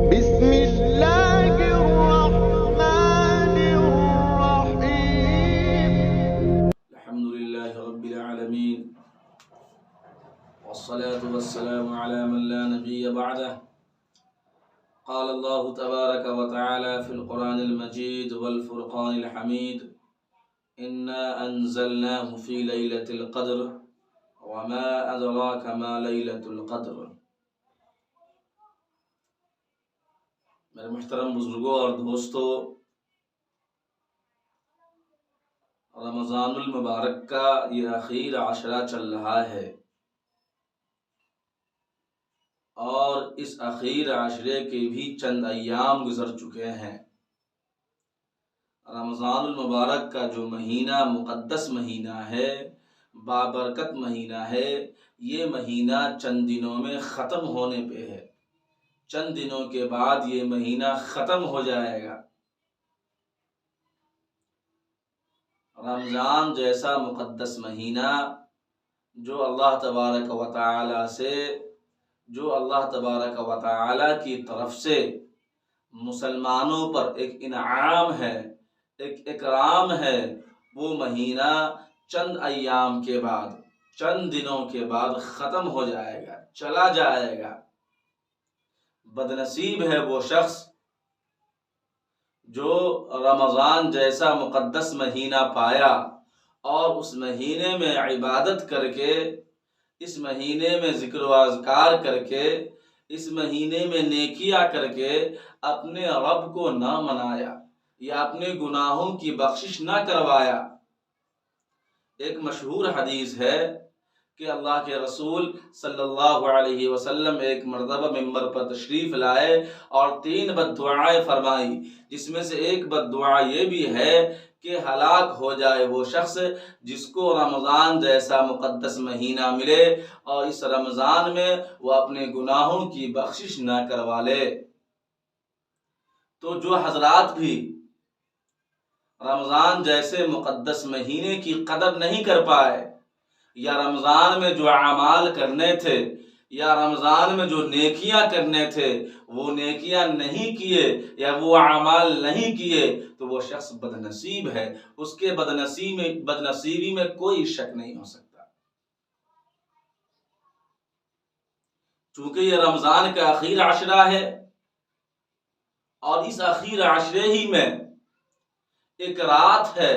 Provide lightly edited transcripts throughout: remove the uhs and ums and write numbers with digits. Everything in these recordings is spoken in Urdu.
بسم الله الرحمن الرحيم. الحمد لله رب العالمين والصلاة والسلام على من لا نبي بعده. قال الله تبارك وتعالى في القرآن المجيد والفرقان الحميد: إنا أنزلناه في ليلة القدر وما أدراك ما ليلة القدر. میرے محترم بزرگوں اور دوستوں، رمضان المبارک کا یہ اخیر عشرہ چل رہا ہے، اور اس اخیر عشرے کے بھی چند ایام گزر چکے ہیں۔ رمضان المبارک کا جو مہینہ مقدس مہینہ ہے، بابرکت مہینہ ہے، یہ مہینہ چند دنوں میں ختم ہونے پہ ہے۔ چند دنوں کے بعد یہ مہینہ ختم ہو جائے گا۔ رمضان جیسا مقدس مہینہ جو اللہ تبارک و تعالی کی طرف سے مسلمانوں پر ایک انعام ہے، ایک اکرام ہے، وہ مہینہ چند ایام کے بعد، چند دنوں کے بعد ختم ہو جائے گا، چلا جائے گا۔ بدنصیب ہے وہ شخص جو رمضان جیسا مقدس مہینہ پایا اور اس مہینے میں عبادت کر کے، اس مہینے میں ذکر و اذکار کر کے، اس مہینے میں نیکیاں کر کے اپنے رب کو نہ منایا یا اپنے گناہوں کی بخشش نہ کروایا۔ ایک مشہور حدیث ہے کہ اللہ کے رسول صلی اللہ علیہ وسلم ایک مرتبہ ممبر پر تشریف لائے اور 3 بد دعائیں فرمائی، جس میں سے ایک بد دعا یہ بھی ہے کہ ہلاک ہو جائے وہ شخص جس کو رمضان جیسا مقدس مہینہ ملے اور اس رمضان میں وہ اپنے گناہوں کی بخشش نہ کروا لے۔ تو جو حضرات بھی رمضان جیسے مقدس مہینے کی قدر نہیں کر پائے، یا رمضان میں جو اعمال کرنے تھے، یا رمضان میں جو نیکیاں کرنے تھے وہ نیکیاں نہیں کیے یا وہ اعمال نہیں کیے، تو وہ شخص بدنصیب ہے۔ اس کے بدنصیبی میں کوئی شک نہیں ہو سکتا۔ چونکہ یہ رمضان کا اخیر عشرہ ہے، اور اس اخیر عشرے ہی میں ایک رات ہے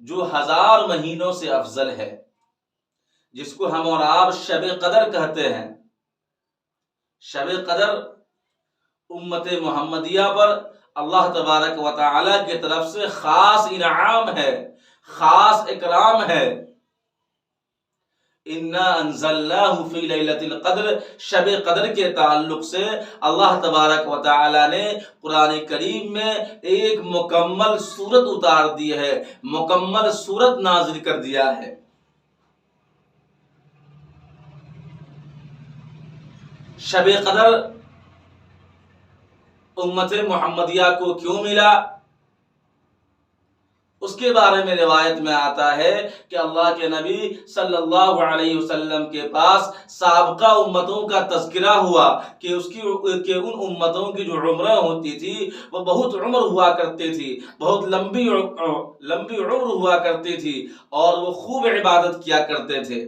جو 1000 مہینوں سے افضل ہے، جس کو ہم اور آپ شب قدر کہتے ہیں۔ شب قدر امت محمدیہ پر اللہ تبارک و تعالی کی طرف سے خاص انعام ہے، خاص اکرام ہے۔ انا انزلناہ فی لیلۃ القدر، شب قدر کے تعلق سے اللہ تبارک و تعالی نے قرآن کریم میں ایک مکمل سورت اتار دی ہے، مکمل سورت نازل کر دیا ہے۔ شب قدر امت محمدیہ کو کیوں ملا، اس کے بارے میں روایت میں آتا ہے کہ اللہ کے نبی صلی اللہ علیہ وسلم کے پاس سابقہ امتوں کا تذکرہ ہوا کہ ان امتوں کی جو عمریں ہوتی تھی وہ بہت عمر ہوا کرتی تھی، بہت لمبی عمر ہوا کرتی تھی، اور وہ خوب عبادت کیا کرتے تھے۔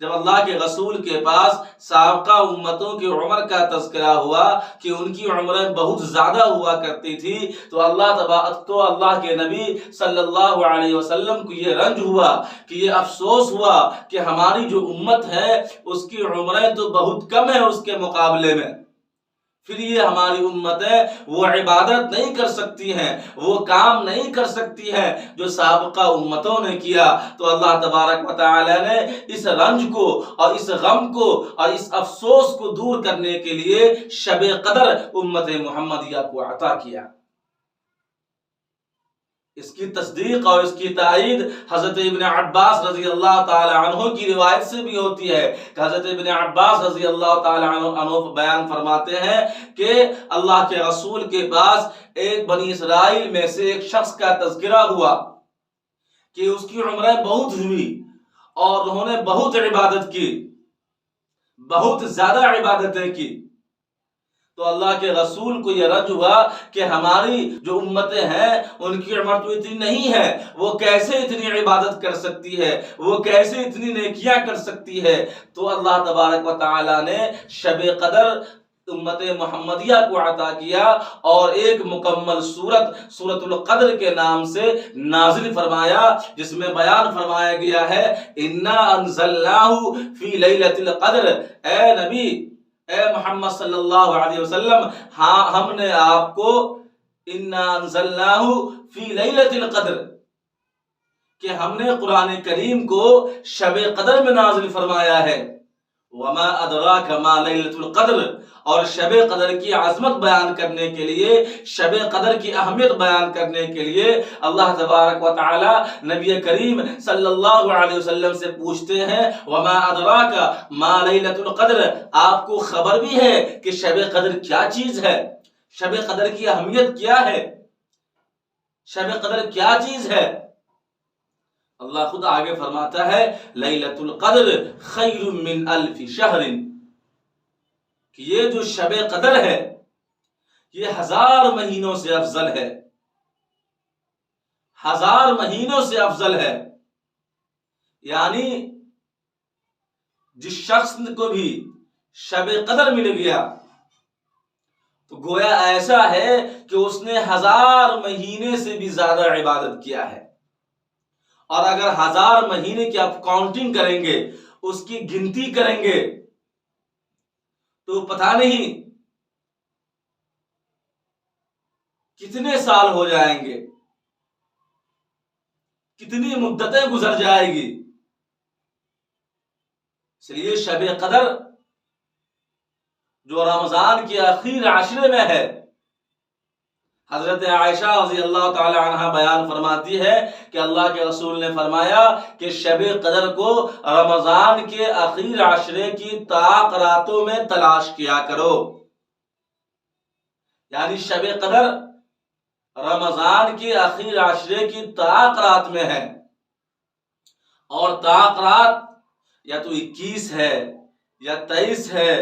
جب اللہ کے رسول کے پاس سابقہ امتوں کی عمر کا تذکرہ ہوا کہ ان کی عمریں بہت زیادہ ہوا کرتی تھی، تو اللہ کے نبی صلی اللہ علیہ وسلم کو یہ رنج ہوا، کہ یہ افسوس ہوا کہ ہماری جو امت ہے اس کی عمریں تو بہت کم ہیں اس کے مقابلے میں، پھر یہ ہماری امت ہے وہ عبادت نہیں کر سکتی ہیں، وہ کام نہیں کر سکتی ہیں جو سابقہ امتوں نے کیا۔ تو اللہ تبارک و تعالی نے اس رنج کو اور اس غم کو اور اس افسوس کو دور کرنے کے لیے شب قدر امت محمدیہ کو عطا کیا۔ اس کی تصدیق اور اس کی تائید حضرت ابن عباس رضی اللہ تعالی عنہ کی روایت سے بھی ہوتی ہے کہ حضرت ابن عباس رضی اللہ تعالی عنہ بیان فرماتے ہیں کہ اللہ کے رسول کے پاس ایک بنی اسرائیل میں سے ایک شخص کا تذکرہ ہوا کہ اس کی عمریں بہت ہوئی اور انہوں نے بہت عبادت کی، بہت زیادہ عبادتیں کی۔ تو تو اللہ کے رسول کو یہ رد ہوا کہ ہماری جو امتیں ہیں ان کی عمر تو اتنی نہیں ہے، وہ کیسے اتنی عبادت کر سکتی ہے، وہ کیسے اتنی نیکیاں کر سکتی ہے۔ تو اللہ تبارک و تعالیٰ نے شب قدر امت محمدیہ کو عطا کیا اور ایک مکمل سورۃ القدر کے نام سے نازل فرمایا، جس میں بیان فرمایا گیا ہے انا انزلناہ فی لیلۃ القدر۔ اے نبی، اے محمد صلی اللہ علیہ وسلم، ہاں ہم نے آپ کو انا انزلناہ فی لیلۃ القدر کہ ہم نے قرآن کریم کو شب قدر میں نازل فرمایا ہے۔ وما ادراک ما لیلۃ القدر، اور شب قدر کی عظمت بیان کرنے کے لیے، شب قدر کی اہمیت بیان کرنے کے لیے اللہ تبارک و تعالی نبی کریم صلی اللہ علیہ وسلم سے پوچھتے ہیں وما ادراک ما لیلۃ القدر، آپ کو خبر بھی ہے کہ شب قدر کیا چیز ہے، شب قدر کی اہمیت کیا ہے، شب قدر کیا چیز ہے؟ اللہ خود آگے فرماتا ہے لیلۃ القدر خیر من الف شہر، کہ یہ جو شب قدر ہے یہ 1000 مہینوں سے افضل ہے، 1000 مہینوں سے افضل ہے۔ یعنی جس شخص کو بھی شب قدر مل گیا تو گویا ایسا ہے کہ اس نے 1000 مہینے سے بھی زیادہ عبادت کیا ہے۔ اور اگر 1000 مہینے کی آپ کاؤنٹنگ کریں گے، اس کی گنتی کریں گے، تو پتہ نہیں کتنے سال ہو جائیں گے، کتنی مدتیں گزر جائے گی۔ اس لیے شب قدر جو رمضان کے آخری عشرے میں ہے، حضرت عائشہ رضی اللہ تعالی عنہ بیان فرماتی ہے کہ اللہ کے رسول نے فرمایا کہ شب قدر کو رمضان کے آخری عشرے کی طاق راتوں میں تلاش کیا کرو۔ یعنی شب قدر رمضان کے آخری عشرے کی طاق رات میں ہے، اور طاق رات یا تو 21 ہے یا 23 ہے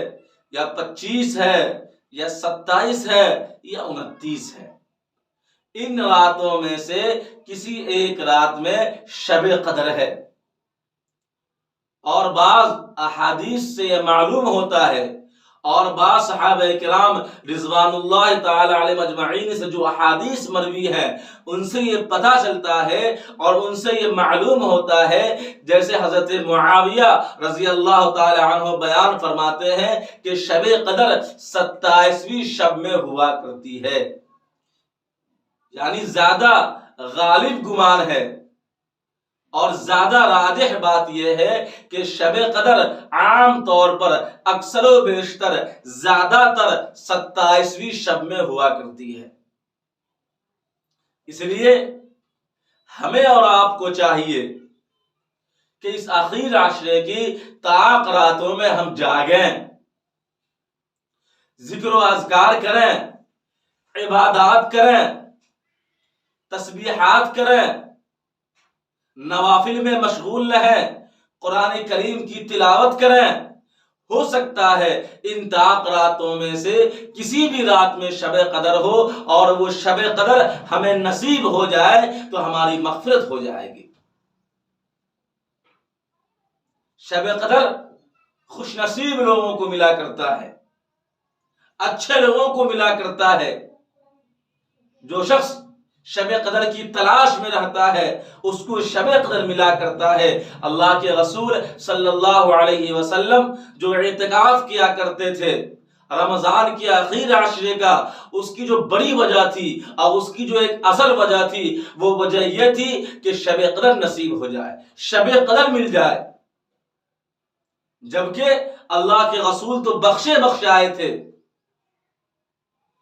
یا 25 ہے یا 27 ہے یا 29 ہے۔ ان راتوں میں سے کسی ایک رات میں شب قدر ہے۔ اور بعض احادیث سے یہ معلوم ہوتا ہے، اور بعض صحابہ کرام رضوان اللہ تعالی علیہم اجمعین سے جو احادیث مروی ہیں ان سے یہ پتہ چلتا ہے اور ان سے یہ معلوم ہوتا ہے، جیسے حضرت معاویہ رضی اللہ تعالی عنہ بیان فرماتے ہیں کہ شب قدر 27ویں شب میں ہوا کرتی ہے۔ یعنی زیادہ غالب گمان ہے اور زیادہ راجح بات یہ ہے کہ شب قدر عام طور پر اکثر و بیشتر زیادہ تر 27ویں شب میں ہوا کرتی ہے۔ اس لیے ہمیں اور آپ کو چاہیے کہ اس آخری عشرے کی طاق راتوں میں ہم جاگیں، ذکر و اذکار کریں، عبادات کریں، تسبیحات کریں، نوافل میں مشغول رہیں، قرآن کریم کی تلاوت کریں۔ ہو سکتا ہے ان طاق راتوں میں سے کسی بھی رات میں شب قدر ہو اور وہ شب قدر ہمیں نصیب ہو جائے تو ہماری مغفرت ہو جائے گی۔ شب قدر خوش نصیب لوگوں کو ملا کرتا ہے، اچھے لوگوں کو ملا کرتا ہے۔ جو شخص شب قدر کی تلاش میں رہتا ہے اس کو شب قدر ملا کرتا ہے۔ اللہ کے رسول صلی اللہ علیہ وسلم جو اعتکاف کیا کرتے تھے رمضان کے آخری عشرے کا، اس کی جو بڑی وجہ تھی اور اس کی جو ایک اصل وجہ تھی وہ وجہ یہ تھی کہ شب قدر نصیب ہو جائے، شب قدر مل جائے۔ جبکہ اللہ کے رسول تو بخشے آئے تھے،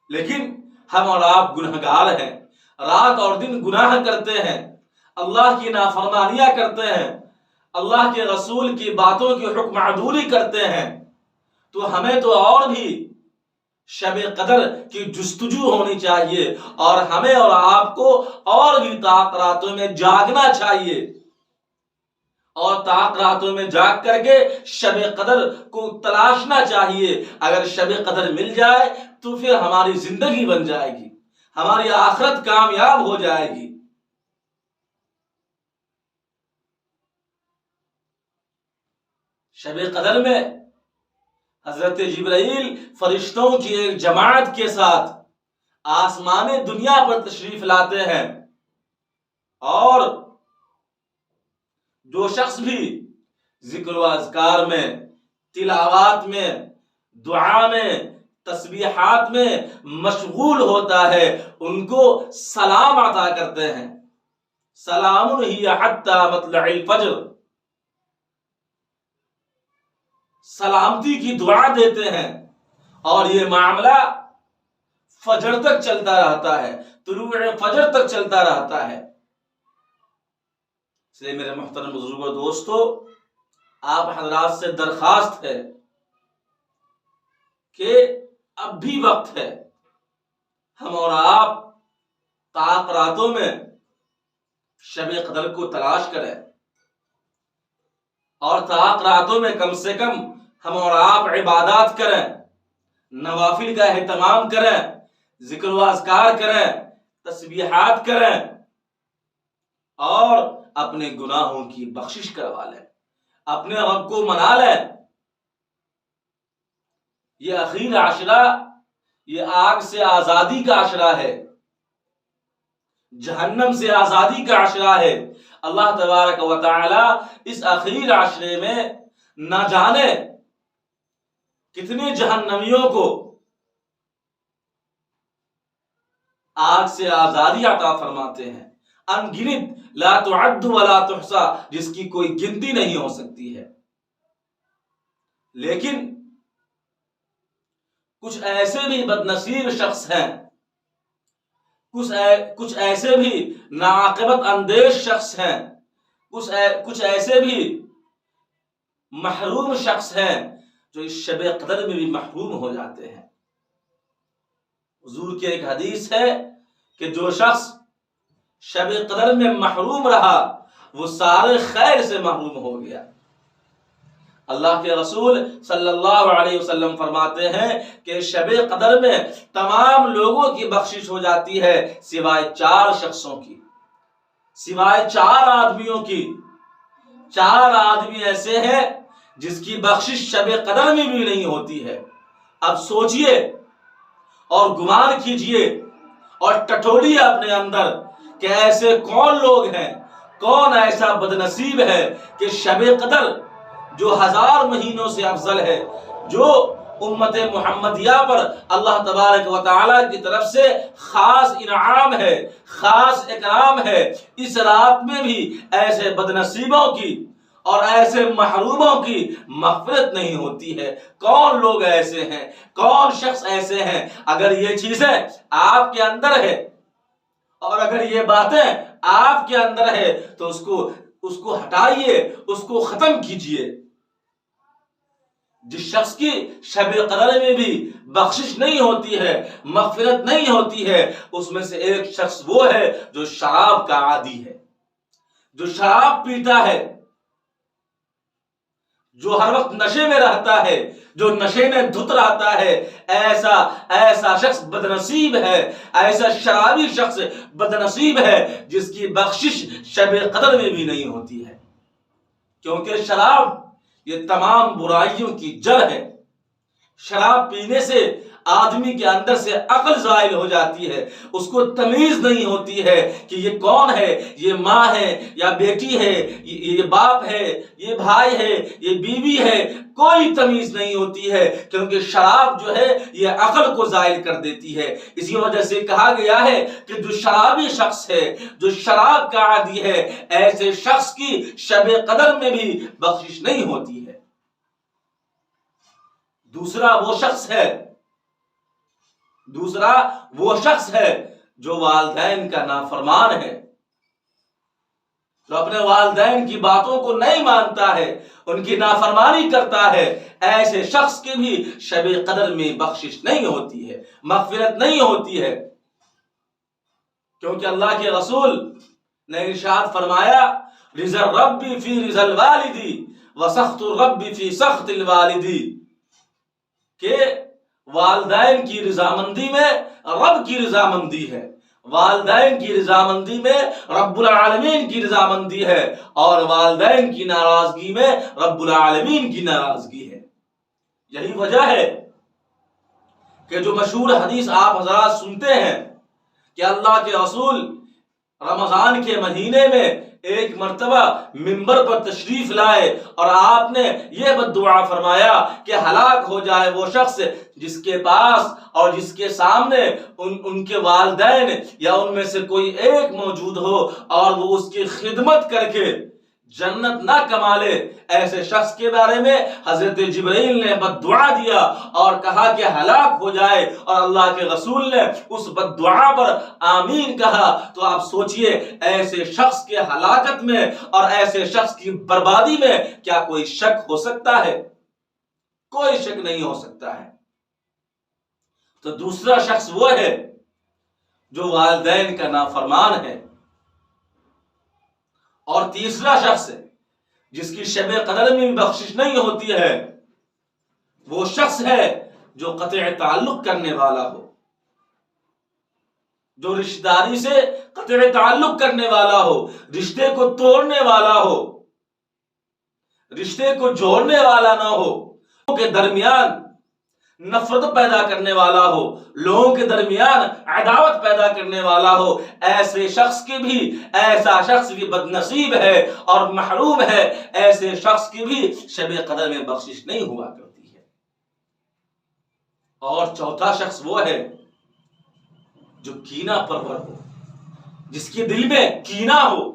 لیکن ہم اور آپ گنہگار ہیں، رات اور دن گناہ کرتے ہیں، اللہ کی نافرمانیاں کرتے ہیں، اللہ کے رسول کی باتوں کی حکم عدولی کرتے ہیں، تو ہمیں تو اور بھی شب قدر کی جستجو ہونی چاہیے اور ہمیں اور آپ کو اور بھی طاق راتوں میں جاگنا چاہیے اور طاق راتوں میں جاگ کر کے شب قدر کو تلاشنا چاہیے. اگر شب قدر مل جائے تو پھر ہماری زندگی بن جائے گی، ہماری آخرت کامیاب ہو جائے گی. شب قدر میں حضرت جبرائیل فرشتوں کی ایک جماعت کے ساتھ آسمان دنیا پر تشریف لاتے ہیں، اور جو شخص بھی ذکر و اذکار میں، تلاوات میں، دعا میں، تسبیحات میں مشغول ہوتا ہے ان کو سلام عطا کرتے ہیں. سلام ہی حتی مطلع الفجر، سلامتی کی دعا دیتے ہیں. اور یہ معاملہ فجر تک چلتا رہتا ہے، طلوع فجر تک چلتا رہتا ہے. اس لیے میرے محترم بزرگوں دوستو، آپ حضرات سے درخواست ہے کہ اب بھی وقت ہے، ہم اور آپ طاق راتوں میں شب قدر کو تلاش کریں، اور طاق راتوں میں کم سے کم ہم اور آپ عبادات کریں، نوافل کا اہتمام کریں، ذکر و اذکار کریں، تسبیحات کریں، اور اپنے گناہوں کی بخشش کروا لیں، اپنے رب کو منا لیں. یہ اخیر عشرہ یہ آگ سے آزادی کا عشرہ ہے، جہنم سے آزادی کا عشرہ ہے. اللہ تبارک و تعالی اس اخیر عشرے میں نہ جانے کتنے جہنمیوں کو آگ سے آزادی عطا فرماتے ہیں، ان گنت، لا تعد ولا تحصى، جس کی کوئی گنتی نہیں ہو سکتی ہے. لیکن کچھ ایسے بھی بدنصیب شخص ہیں، کچھ ایسے بھی ناعاقبت اندیش شخص ہیں، کچھ ایسے بھی محروم شخص ہیں جو اس شب قدر میں بھی محروم ہو جاتے ہیں. حضور کی ایک حدیث ہے کہ جو شخص شب قدر میں محروم رہا وہ سارے خیر سے محروم ہو گیا. اللہ کے رسول صلی اللہ علیہ وسلم فرماتے ہیں کہ شب قدر میں تمام لوگوں کی بخشش ہو جاتی ہے سوائے 4 شخصوں کی، سوائے 4 آدمیوں کی. 4 آدمی ایسے ہیں جس کی بخشش شب قدر میں بھی نہیں ہوتی ہے. اب سوچئے اور گمان کیجئے اور ٹٹولیے اپنے اندر کہ ایسے کون لوگ ہیں، کون ایسا بدنصیب ہے کہ شب قدر جو 1000 مہینوں سے افضل ہے، جو امت محمدیہ پر اللہ تبارک و تعالی کی طرف سے خاص انعام ہے، خاص اکرام ہے، اس رات میں بھی ایسے بدنصیبوں کی اور ایسے محروموں کی مغفرت نہیں ہوتی ہے. کون لوگ ایسے ہیں، کون شخص ایسے ہیں؟ اگر یہ چیزیں آپ کے اندر ہے اور اگر یہ باتیں آپ کے اندر ہے تو اس کو ہٹائیے، اس کو ختم کیجئے. جس شخص کی شب قدر میں بھی بخشش نہیں ہوتی ہے، مغفرت نہیں ہوتی ہے، اس میں سے ایک شخص وہ ہے جو شراب کا عادی ہے، جو شراب پیتا ہے، جو ہر وقت نشے میں رہتا ہے، جو نشے میں دھت رہتا ہے. ایسا شخص بدنصیب ہے، ایسا شرابی شخص بدنصیب ہے جس کی بخشش شب قدر میں بھی نہیں ہوتی ہے. کیونکہ شراب یہ تمام برائیوں کی جڑ ہے. شراب پینے سے آدمی کے اندر سے عقل زائل ہو جاتی ہے، اس کو تمیز نہیں ہوتی ہے کہ یہ کون ہے، یہ ماں ہے یا بیٹی ہے، یہ باپ ہے، یہ بھائی ہے، یہ بیوی ہے، کوئی تمیز نہیں ہوتی ہے. کیونکہ شراب جو ہے یہ عقل کو زائل کر دیتی ہے. اسی وجہ سے کہا گیا ہے کہ جو شرابی شخص ہے، جو شراب کا عادی ہے، ایسے شخص کی شب قدر میں بھی بخشش نہیں ہوتی ہے. دوسرا وہ شخص ہے جو والدین کا نافرمان ہے، جو اپنے والدین کی باتوں کو نہیں مانتا ہے، ان کی نافرمانی کرتا ہے. ایسے شخص کی بھی شب قدر میں بخشش نہیں ہوتی ہے، مغفرت نہیں ہوتی ہے. کیونکہ اللہ کے رسول نے ارشاد فرمایا رضا الرب فی رضا الوالد وسخط الرب فی سخط الوالد، کہ والدین کی رضامندی میں رب کی رضامندی ہے، والدین کی رضامندی میں رب العالمین کی رضامندی ہے، اور والدین کی ناراضگی میں رب العالمین کی ناراضگی ہے۔ یہی وجہ ہے کہ جو مشہور حدیث آپ حضرات سنتے ہیں کہ اللہ کے رسول رمضان کے مہینے میں ایک مرتبہ منبر پر تشریف لائے اور آپ نے یہ بددعا فرمایا کہ ہلاک ہو جائے وہ شخص جس کے پاس اور جس کے سامنے ان کے والدین یا ان میں سے کوئی ایک موجود ہو اور وہ اس کی خدمت کر کے جنت نہ کما لے۔ ایسے شخص کے بارے میں حضرت جبرائیل نے بددعا دیا اور کہا کہ ہلاک ہو جائے، اور اللہ کے رسول نے اس بددعا پر آمین کہا۔ تو آپ سوچئے ایسے شخص کے ہلاکت میں اور ایسے شخص کی بربادی میں کیا کوئی شک ہو سکتا ہے؟ کوئی شک نہیں ہو سکتا ہے۔ تو دوسرا شخص وہ ہے جو والدین کا نافرمان ہے، اور تیسرا شخص ہے جس کی شب قدر میں بخشش نہیں ہوتی ہے، وہ شخص ہے جو قطع تعلق کرنے والا ہو، جو رشتہ داری سے قطع تعلق کرنے والا ہو، رشتے کو توڑنے والا ہو، رشتے کو جوڑنے والا نہ ہو، لوگوں کے درمیان نفرت پیدا کرنے والا ہو، لوگوں کے درمیان عداوت پیدا کرنے والا ہو۔ ایسے شخص کی بھی، ایسا شخص بھی بدنصیب ہے اور محروم ہے، ایسے شخص کی بھی شب قدر میں بخشش نہیں ہوا کرتی ہے۔ اور چوتھا شخص وہ ہے جو کینہ پرور ہو، جس کے دل میں کینہ ہو،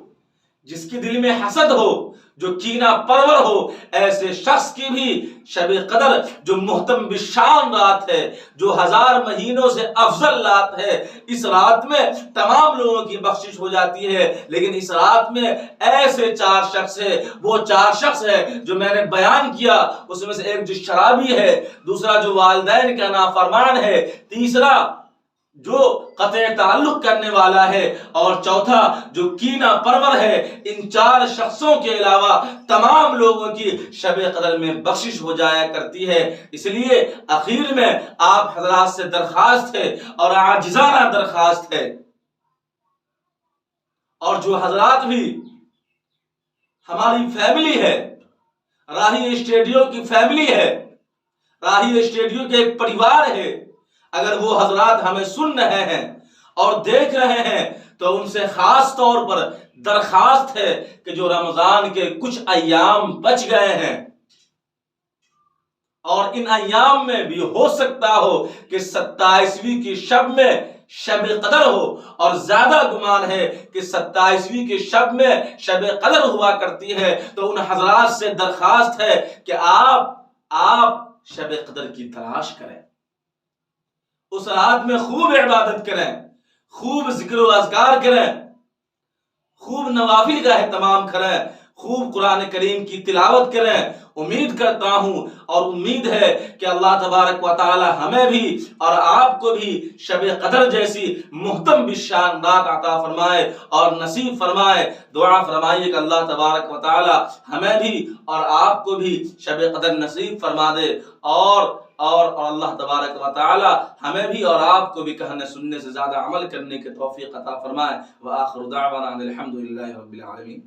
جس کے دل میں حسد ہو، جو کینہ پرور ہو۔ ایسے شخص کی بھی شب قدر جو محتم بالشان رات ہے، جو 1000 مہینوں سے افضل رات ہے، اس رات میں تمام لوگوں کی بخشش ہو جاتی ہے، لیکن اس رات میں ایسے 4 شخص ہے، وہ 4 شخص ہے جو میں نے بیان کیا، اس میں سے ایک جو شرابی ہے، دوسرا جو والدین کا نافرمان ہے، تیسرا جو قطع تعلق کرنے والا ہے، اور چوتھا جو کینہ پرور ہے۔ ان 4 شخصوں کے علاوہ تمام لوگوں کی شب قدر میں بخشش ہو جایا کرتی ہے۔ اس لیے اخیر میں آپ حضرات سے درخواست ہے اور عاجزانہ درخواست ہے، اور جو حضرات بھی ہماری فیملی ہے، راہی اسٹوڈیو کی فیملی ہے، راہی اسٹوڈیو کے ایک پریوار ہے، اگر وہ حضرات ہمیں سن رہے ہیں اور دیکھ رہے ہیں تو ان سے خاص طور پر درخواست ہے کہ جو رمضان کے کچھ ایام بچ گئے ہیں، اور ان ایام میں بھی ہو سکتا ہو کہ 27ویں کی شب میں شب قدر ہو، اور زیادہ گمان ہے کہ 27ویں کی شب میں شب قدر ہوا کرتی ہے، تو ان حضرات سے درخواست ہے کہ آپ شب قدر کی تلاش کریں، اس رات میں خوب عبادت کریں، خوب ذکر و اذکار کریں، خوب نوافل کا اہتمام کریں، خوب قرآن کریم کی تلاوت کریں۔ امید کرتا ہوں اور امید ہے کہ اللہ تبارک و تعالی ہمیں بھی اور آپ کو بھی شب قدر جیسی محتم بالشان رات عطا فرمائے اور نصیب فرمائے۔ دعا فرمائیے کہ اللہ تبارک و تعالی ہمیں بھی اور آپ کو بھی شب قدر نصیب فرما دے، اور اللہ تبارک و تعالی ہمیں بھی اور آپ کو بھی کہنے سننے سے زیادہ عمل کرنے کے توفیق عطا فرمائے۔ وآخر دعوانا الحمدللہ رب العالمین۔